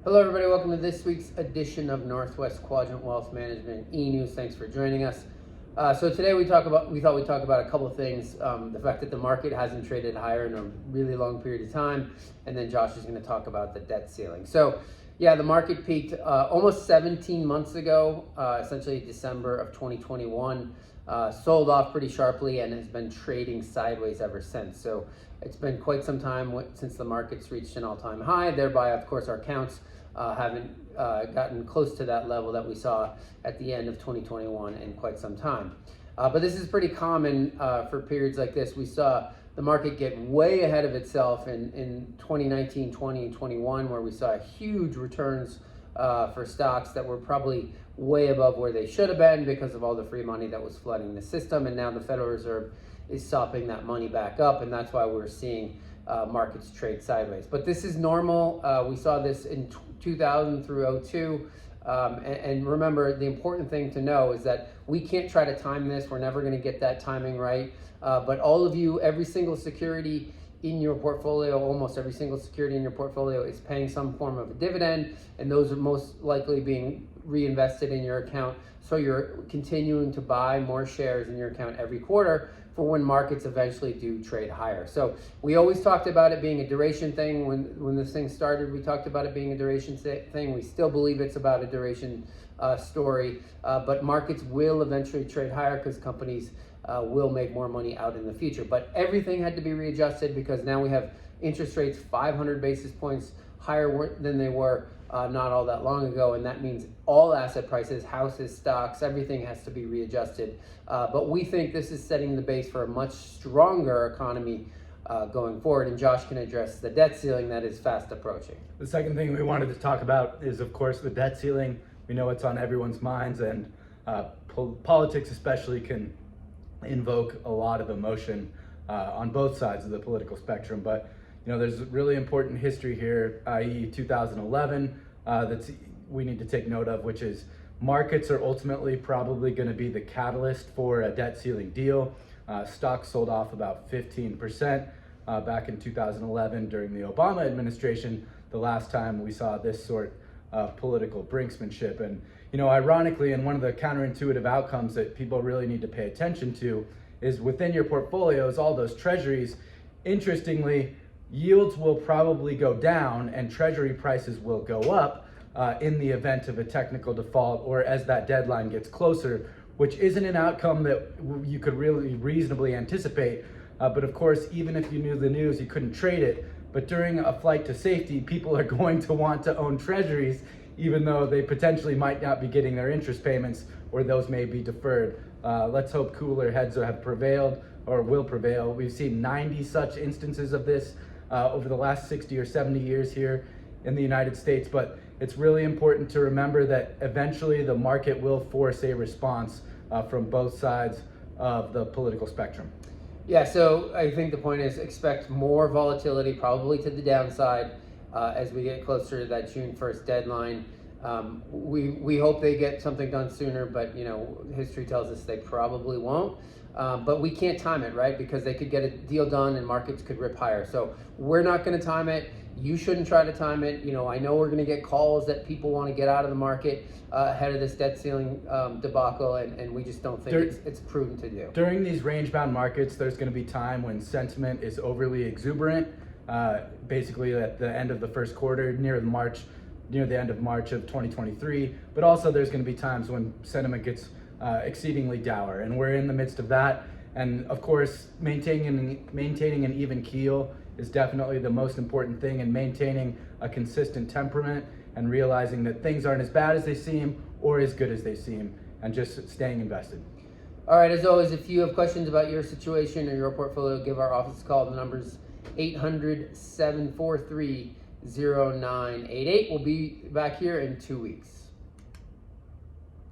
Hello everybody, welcome to this week's edition of Northwest Quadrant Wealth Management E-News. Thanks for joining us. So today we thought we'd talk about a couple of things. The fact that the market hasn't traded higher in a really long period of time, and then Josh is going to talk about the debt ceiling. So yeah, the market peaked almost 17 months ago, essentially December of 2021, sold off pretty sharply and has been trading sideways ever since. So it's been quite some time since the market's reached an all-time high, thereby of course our counts haven't gotten close to that level that we saw at the end of 2021 in quite some time. But this is pretty common for periods like this. We saw the market get way ahead of itself in 2019, 20, and 21, where we saw huge returns for stocks that were probably way above where they should have been because of all the free money that was flooding the system. And now the Federal Reserve is sopping that money back up, and that's why we're seeing markets trade sideways. But this is normal. We saw this in 2000 through 02. And remember, the important thing to know is that we can't try to time this. We're never going to get that timing right. But all of you, every single security in your portfolio, almost every single security in your portfolio is paying some form of a dividend, and those are most likely being reinvested in your account. So you're continuing to buy more shares in your account every quarter for when markets eventually do trade higher. So we always talked about it being a duration thing. When this thing started, we talked about it being a duration thing. We still believe it's about a duration story, but markets will eventually trade higher because companies will make more money out in the future. But everything had to be readjusted because now we have interest rates 500 basis points higher than they were not all that long ago, and that means all asset prices, houses, stocks, everything has to be readjusted. But we think this is setting the base for a much stronger economy going forward, and Josh can address the debt ceiling that is fast approaching. The second thing we wanted to talk about is, of course, the debt ceiling. We know it's on everyone's minds, and politics especially can invoke a lot of emotion on both sides of the political spectrum. But there's really important history here, i.e. 2011, that we need to take note of, which is markets are ultimately probably going to be the catalyst for a debt ceiling deal. Stocks sold off about 15% back in 2011 during the Obama administration, the last time we saw this sort of political brinksmanship. And ironically, and one of the counterintuitive outcomes that people really need to pay attention to is within your portfolios, all those treasuries, interestingly, yields will probably go down and treasury prices will go up in the event of a technical default or as that deadline gets closer, which isn't an outcome that you could really reasonably anticipate. But of course, even if you knew the news, you couldn't trade it. But during a flight to safety, people are going to want to own treasuries, even though they potentially might not be getting their interest payments, or those may be deferred. Let's hope cooler heads have prevailed or will prevail. We've seen 90 such instances of this over the last 60 or 70 years here in the United States. But it's really important to remember that eventually the market will force a response from both sides of the political spectrum. Yeah, so I think the point is expect more volatility, probably to the downside, as we get closer to that June 1st deadline. We hope they get something done sooner, but history tells us they probably won't. But we can't time it, right? Because they could get a deal done and markets could rip higher. So we're not going to time it. You shouldn't try to time it. I know we're going to get calls that people want to get out of the market ahead of this debt ceiling debacle, and we just don't think it's prudent to do. During these range-bound markets, there's going to be time when sentiment is overly exuberant, basically at the end of the first quarter, near the end of March of 2023. But also there's going to be times when sentiment gets exceedingly dour, and we're in the midst of that. And of course, maintaining an even keel is definitely the most important thing, and maintaining a consistent temperament and realizing that things aren't as bad as they seem or as good as they seem, and just staying invested. All right, as always, if you have questions about your situation or your portfolio, give our office a call. The number's 800-743-0988. We'll be back here in 2 weeks.